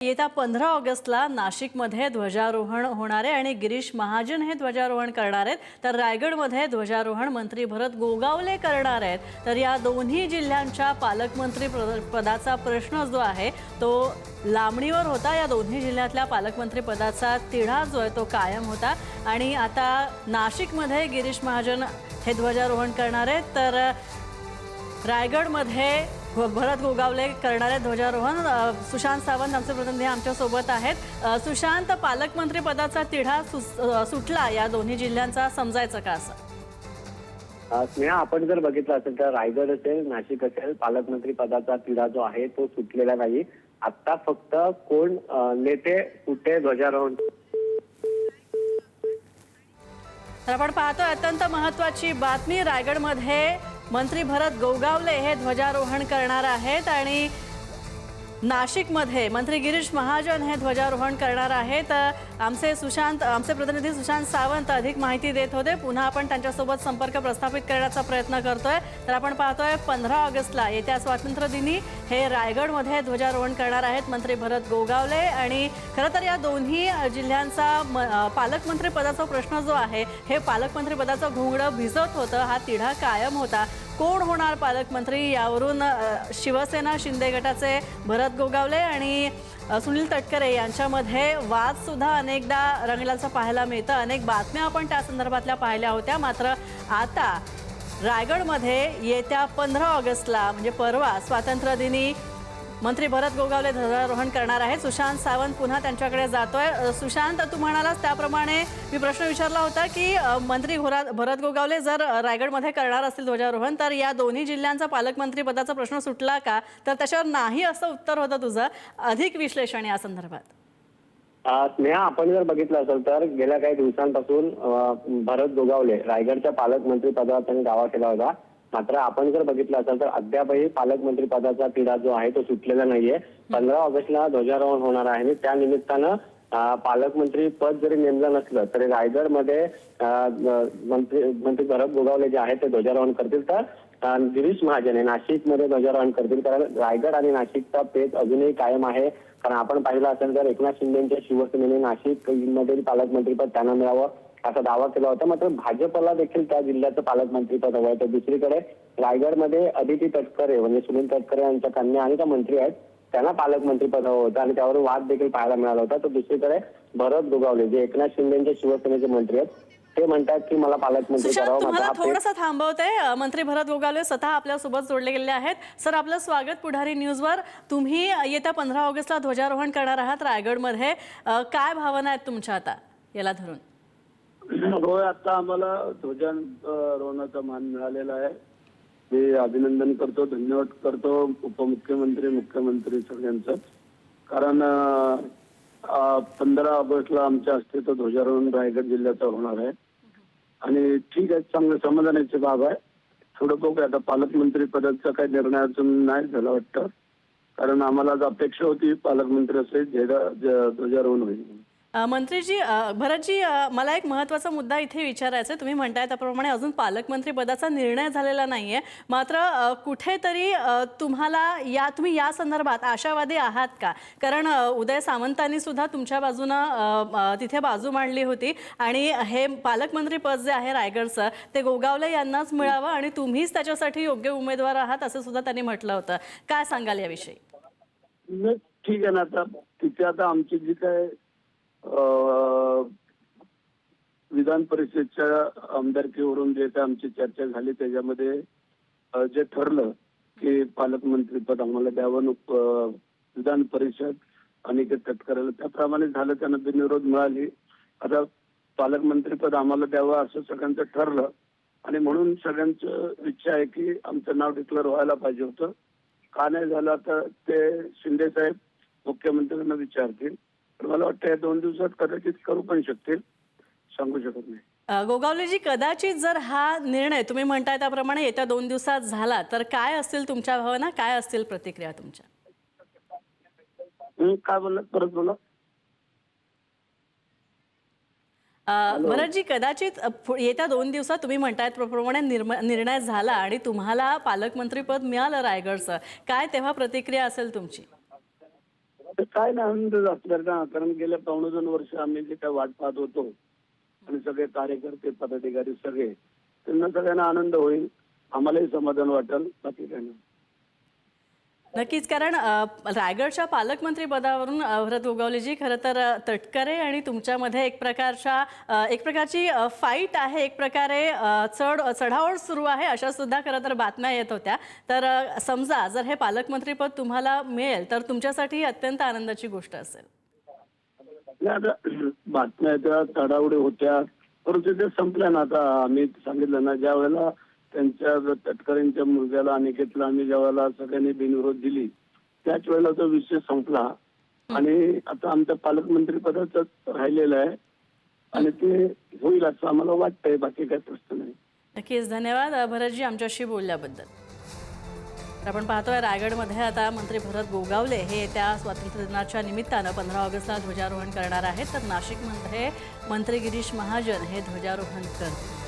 येत्या 15 ऑगस्टला नाशिकमध्ये ध्वजारोहण होणार आहे आणि गिरीश महाजन हे ध्वजारोहण करणार आहेत, तर रायगडमध्ये ध्वजारोहण मंत्री भरत गोगावले करणार आहेत। तर या दोन्ही जिल्ह्यांच्या पालकमंत्री पदाचा प्रश्न जो आहे तो लांबणीवर होता। या दोन्ही जिल्ह्यातल्या पालकमंत्री पदाचा तिढा जो आहे तो कायम होता आणि आता नाशिकमध्ये गिरीश महाजन हे ध्वजारोहण करणार आहेत, तर रायगडमध्ये भरत गोगावले करणारे ध्वजारोहण। सुशांत सावंत आमचे प्रतिनिधी आमच्या सोबत आहेत। सुशांत, पालकमंत्री पदाचा तिढा सुटला या दोन्ही जिल्ह्यांचा, समजायचं का असं? स्नेहा, आपण जर बघितलं असेल तर रायगड असेल, नाशिक असेल, पालकमंत्री पदाचा तिढा जो आहे तो सुटलेला नाही। आता फक्त कोण नेते कुठे ध्वजारोहण। तर आपण पाहतोय अत्यंत महत्त्वाची बातमी, रायगडमध्ये मंत्री भरत गोगावले हे ध्वजारोहण करणार आहेत आणि नाशिकमध्ये मंत्री गिरीश महाजन हे ध्वजारोहण करणार आहेत। आमचे प्रतिनिधी सुशांत सावंत अधिक माहिती देत होते। पुन्हा आपण त्यांच्यासोबत संपर्क प्रस्थापित करण्याचा प्रयत्न करतोय। तर आपण पाहतोय 15 ऑगस्टला येत्या स्वातंत्र्य दिनी हे रायगडमध्ये ध्वजारोहण करणार आहेत मंत्री भरत गोगावले आणि खरं तर या दोन्ही जिल्ह्यांचा पालकमंत्री पदाचा प्रश्न जो आहे हे पालकमंत्री पदाचं घोंगडं भिजत होतं, हा तिढा कायम होता। कोण होणार पालकमंत्री यावरून शिवसेना शिंदे गटाचे भरत गोगावले आणि सुनील तटकरे यांच्यामध्ये वाद सुद्धा अनेकदा रंगल्याचं पाहायला मिळतं। अनेक बातम्या आपण त्या संदर्भातल्या पाहिल्या होत्या। मात्र आता रायगडमध्ये येत्या 15 ऑगस्टला म्हणजे परवा स्वातंत्र्य दिनी मंत्री भरत गोगावले ध्वजारोहण करणार आहेत। सुशांत सावंत पुन्हा त्यांच्याकडे जातोय। सुशांत, तू म्हणालास त्याप्रमाणे मी प्रश्न विचारला होता की मंत्री भरत गोगावले जर रायगडमध्ये करणार असतील ध्वजारोहण तर या दोन्ही जिल्ह्यांचा पालकमंत्री पदाचा प्रश्न सुटला का? तर त्याच्यावर नाही असं उत्तर होतं तुझं। अधिक विश्लेषण या संदर्भात। स्नेहा, आपण जर बघितलं असेल तर गेल्या काही दिवसांपासून भरत गोगावले रायगडच्या पालकमंत्री पदावर त्यांनी दावा केला होता। मात्र आपण जर बघितलं असेल तर अद्यापही पालकमंत्री पदाचा तिढा जो आहे तो सुटलेला नाहीये। 15 ऑगस्टला ध्वजारोहण होणार आहे आणि त्या निमित्तानं पालकमंत्री पद जरी नेमलं नसलं तरी रायगडमध्ये मंत्री भरत गोगावले जे आहेत ते ध्वजारोहण करतील, तर गिरीश महाजन हे नाशिकमध्ये ध्वजारोहण करतील। कारण रायगड आणि नाशिकचा पेच अजूनही कायम आहे। कारण आपण पाहिलं असेल तर एकनाथ शिंदेच्या शिवसेनेने नाशिक मध्ये पालकमंत्रीपद त्यांना मिळावं असा दावा केला होता। मात्र भाजपला देखील त्या जिल्ह्याचं पालकमंत्रीपद हवं आहे। तर दुसरीकडे रायगडमध्ये अदिती तटकरे म्हणजे सुनील तटकरे यांच्या कन्या आणि त्या मंत्री आहेत, त्यांना पालकमंत्रीपद हवं होतं आणि त्यावर वाद देखील पाहायला मिळाला होता। तर दुसरीकडे भरत गोगावले जे एकनाथ शिंदेच्या शिवसेनेचे मंत्री आहेत ते म्हणतात की मला पालकमंत्री करावं। तुम्हाला थोडंसं थांबवते, मंत्री भरत गोगावले स्वतः आपल्यासोबत जोडले गेले आहेत। सर, आपलं स्वागत पुढारी न्यूजवर। तुम्ही येत्या 15 ऑगस्टला ध्वजारोहण करणार आहात रायगडमध्ये, काय भावना आहेत तुमच्या आता याला धरून? होय, आता आम्हाला ध्वजारोहणाचा मान मिळालेला आहे। मी अभिनंदन करतो, धन्यवाद करतो उपमुख्यमंत्री, मुख्यमंत्री सगळ्यांचं। कारण 15 ऑगस्टला आमच्या हस्ते तो ध्वजारोहण रायगड जिल्ह्याचा होणार आहे आणि ठीक आहे, चांगलं समाधानाची बाब आहे। थोडं बघूया आता, पालकमंत्री पदाचा काही निर्णय अजून नाही झाला वाटतं, कारण आम्हाला अपेक्षा होती पालकमंत्री असे ध्वजारोहण होईल। मंत्रीजी, भरतजी, मला एक महत्त्वाचा मुद्दा इथे विचारायचा आहे। तुम्ही म्हणताय त्याप्रमाणे अजून पालकमंत्री पदाचा निर्णय झालेला नाहीये, मात्र कुठेतरी तुम्ही या संदर्भात आशावादी आहात का? कारण उदय सामंतांनी सुद्धा तुमच्या बाजूनं तिथे बाजू मांडली होती आणि हे पालकमंत्री पद जे आहे रायगडचं ते गोगावले यांनाच मिळावं आणि तुम्हीच त्याच्यासाठी योग्य उमेदवार आहात असं सुद्धा त्यांनी म्हटलं होतं। काय सांगाल याविषयी? ठीक आहे ना, आता तिथे आता आमची जी काय विधान परिषदच्या आमदारकीवरून जे काय आमची चर्चा झाली त्याच्यामध्ये जे ठरलं की पालकमंत्रीपद आम्हाला द्यावं विधान परिषद अनिकेत तटकरेला, त्याप्रमाणे झालं, त्यांना बिनविरोध मिळाली। आता पालकमंत्रीपद आम्हाला द्यावं असं सगळ्यांचं ठरलं आणि म्हणून सगळ्यांचं इच्छा आहे की आमचं नाव डिक्लेअर व्हायला पाहिजे होतं। का नाही झालं तर ते शिंदे साहेब मुख्यमंत्र्यांना विचारतील। मला वाटतं या 2 दिवसात कदाचित करू पण शकतील, सांगू शकत नाही। गोगावलेजी, कदाचित जर हा निर्णय तुम्ही म्हणताय त्याप्रमाणे येत्या 2 दिवसात झाला तर काय असतील तुमच्या भावना, काय असतील प्रतिक्रिया तुमच्या? काय बोललात, परत बोला। भरतजी, कदाचित येत्या 2 दिवसात तुम्ही म्हणताय त्याप्रमाणे निर्णय झाला आणि तुम्हाला पालकमंत्रीपद मिळालं रायगडचं, काय तेव्हा प्रतिक्रिया असेल तुमची? तर काय ना आनंदच असणार ना, कारण गेल्या 2.5 वर्ष आम्ही जे काय वाट पाहत होतो आणि सगळे कार्यकर्ते पदाधिकारी सगळे, त्यांना सगळ्यांना आनंद होईल, आम्हालाही समाधान वाटेल, बाकी काय नाही. नक्कीच, कारण रायगडच्या पालकमंत्री पदावरून भरत गोगावलेजी खरं तर तटकरे आणि तुमच्यामध्ये एक प्रकारची फाईट आहे, एक प्रकारे चढाओढ सुरू आहे, अशा सुद्धा खरं तर बातम्या येत होत्या. तर समजा जर हे पालकमंत्रीपद तुम्हाला मिळेल तर तुमच्यासाठी अत्यंत आनंदाची गोष्ट असेल. नाही, आता बातम्या त्या चढावडी होत्या, परंतु ते संपल्या ना. आता आम्ही सांगितलं ना, ज्या वेळेला त्यांच्या तटकरेंच्या मुलग्याला अनिकेतला आम्ही ज्या वेळेला सगळ्यांनी बिनविरोध दिली, त्याच वेळेला तो विषय संपला आणि आता आमच्या पालकमंत्री पदाचं राहिलेलं आहे आणि ते होईल असं आम्हाला वाटतंय, बाकी काही प्रश्न नाही. नक्कीच, धन्यवाद भरतजी आमच्याशी बोलल्याबद्दल. तर आपण पाहतोय रायगडमध्ये आता मंत्री भरत गोगावले हे त्या स्वातंत्र्य दिनाच्या निमित्तानं 15 ऑगस्टला ध्वजारोहण करणार आहेत, तर नाशिकमध्ये मंत्री गिरीश महाजन हे ध्वजारोहण करतील.